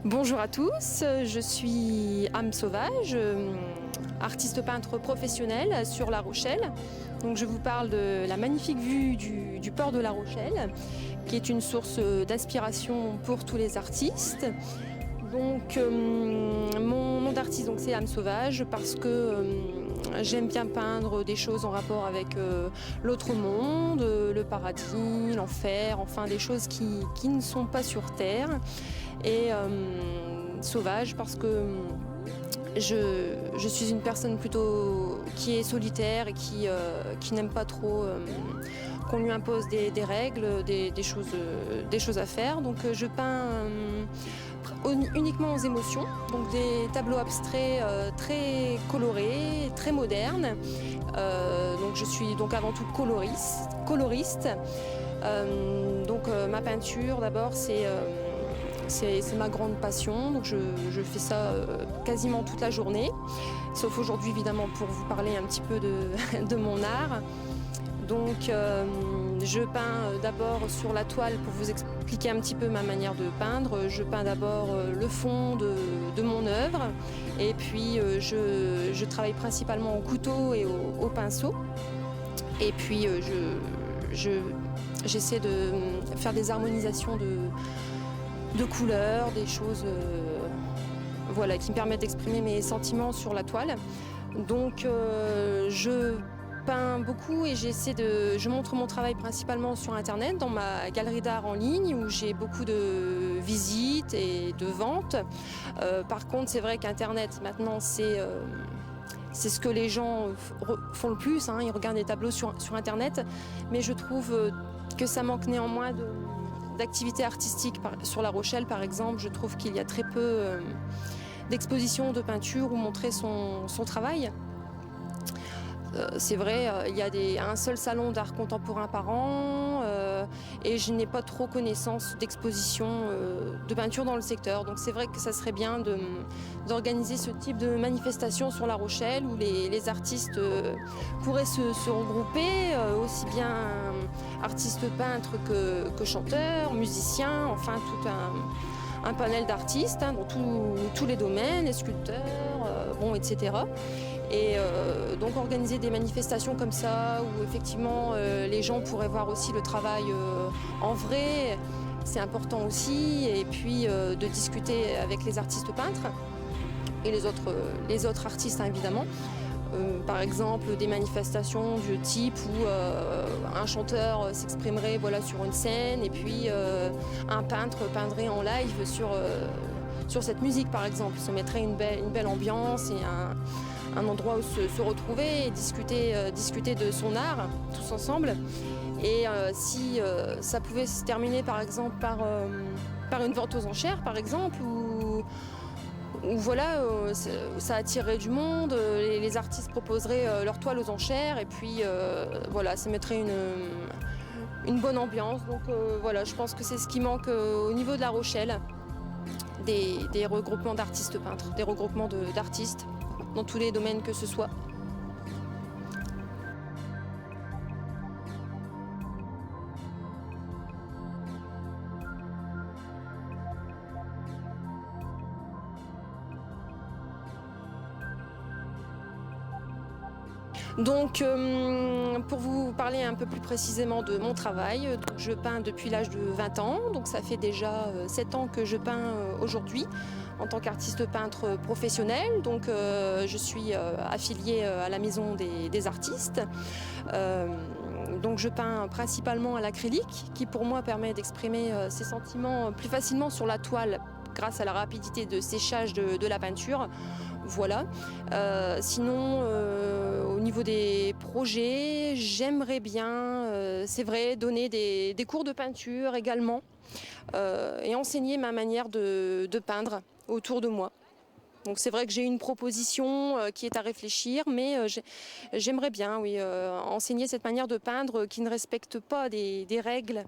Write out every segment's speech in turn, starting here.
Bonjour à tous, je suis Âme Sauvage, artiste peintre professionnelle sur La Rochelle. Donc je vous parle de la magnifique vue du port de La Rochelle, qui est une source d'inspiration pour tous les artistes. Donc mon nom d'artiste c'est Âme Sauvage parce que j'aime bien peindre des choses en rapport avec l'autre monde, le paradis, l'enfer, enfin des choses qui ne sont pas sur terre. Et sauvage parce que je suis une personne plutôt qui est solitaire et qui n'aime pas trop qu'on lui impose des règles, des choses à faire. Donc je peins uniquement aux émotions, donc des tableaux abstraits très colorés, très modernes. Donc je suis donc avant tout coloriste. Ma peinture d'abord c'est ma grande passion, donc je fais ça quasiment toute la journée, sauf aujourd'hui évidemment pour vous parler un petit peu de mon art. Donc je peins d'abord sur la toile pour vous expliquer un petit peu ma manière de peindre. Je peins d'abord le fond de mon œuvre et puis je travaille principalement au couteau et au pinceau. Et puis j'essaie de faire des harmonisations de couleurs, des choses qui me permettent d'exprimer mes sentiments sur la toile. Donc je peins beaucoup et je montre mon travail principalement sur internet, dans ma galerie d'art en ligne où j'ai beaucoup de visites et de ventes. Par contre, c'est vrai qu'internet maintenant c'est ce que les gens font le plus, ils regardent des tableaux sur internet, mais je trouve que ça manque néanmoins d'activités artistiques. Sur La Rochelle par exemple, je trouve qu'il y a très peu d'expositions de peinture où montrer son travail. C'est vrai, il y a un seul salon d'art contemporain par an et je n'ai pas trop connaissance d'expositions de peinture dans le secteur. Donc c'est vrai que ça serait bien d'organiser ce type de manifestation sur La Rochelle où les artistes pourraient se regrouper, aussi bien artistes peintres que chanteurs, musiciens, enfin tout un panel d'artistes dans tous les domaines, les sculpteurs, etc. Et donc organiser des manifestations comme ça où effectivement les gens pourraient voir aussi le travail en vrai, c'est important aussi. Et puis de discuter avec les artistes peintres et les autres artistes évidemment. Par exemple des manifestations du type où un chanteur s'exprimerait sur une scène et puis un peintre peindrait en live sur cette musique par exemple. Se mettrait une belle ambiance et un endroit où se retrouver et discuter de son art tous ensemble. Et si ça pouvait se terminer par exemple par une vente aux enchères par exemple, où ça attirerait du monde, les artistes proposeraient leur toile aux enchères et puis ça mettrait une bonne ambiance. Donc je pense que c'est ce qui manque au niveau de La Rochelle, des regroupements d'artistes peintres, des regroupements d'artistes dans tous les domaines que ce soit. Donc pour vous parler un peu plus précisément de mon travail, je peins depuis l'âge de 20 ans, donc ça fait déjà 7 ans que je peins aujourd'hui en tant qu'artiste peintre professionnel. Donc je suis affiliée à la Maison des artistes. Donc je peins principalement à l'acrylique, qui pour moi permet d'exprimer ses sentiments plus facilement sur la toile grâce à la rapidité de séchage de la peinture. Voilà. Sinon, au niveau des projets, j'aimerais bien, c'est vrai, donner des cours de peinture également et enseigner ma manière de peindre autour de moi. Donc c'est vrai que j'ai une proposition qui est à réfléchir, mais j'aimerais bien enseigner cette manière de peindre qui ne respecte pas des règles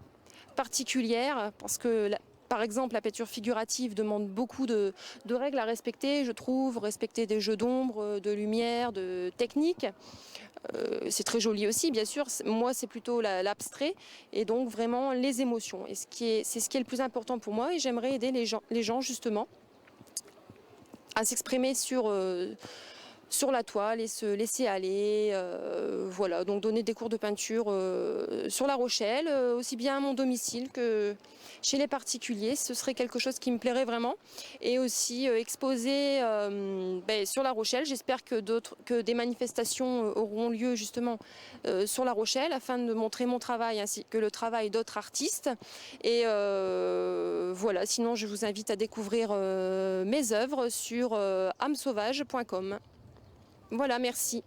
particulières, parce que par exemple, la peinture figurative demande beaucoup de règles à respecter, je trouve, respecter des jeux d'ombre, de lumière, de technique. C'est très joli aussi, bien sûr. Moi, c'est plutôt l'abstrait et donc vraiment les émotions. Et c'est ce qui est le plus important pour moi. Et j'aimerais aider les gens justement à s'exprimer sur la toile et se laisser aller. Voilà, donc donner des cours de peinture sur La Rochelle, aussi bien à mon domicile que chez les particuliers. Ce serait quelque chose qui me plairait vraiment. Et aussi exposer sur La Rochelle. J'espère que des manifestations auront lieu justement sur La Rochelle afin de montrer mon travail ainsi que le travail d'autres artistes. Et voilà, sinon je vous invite à découvrir mes œuvres sur amesauvage.com. Voilà, merci.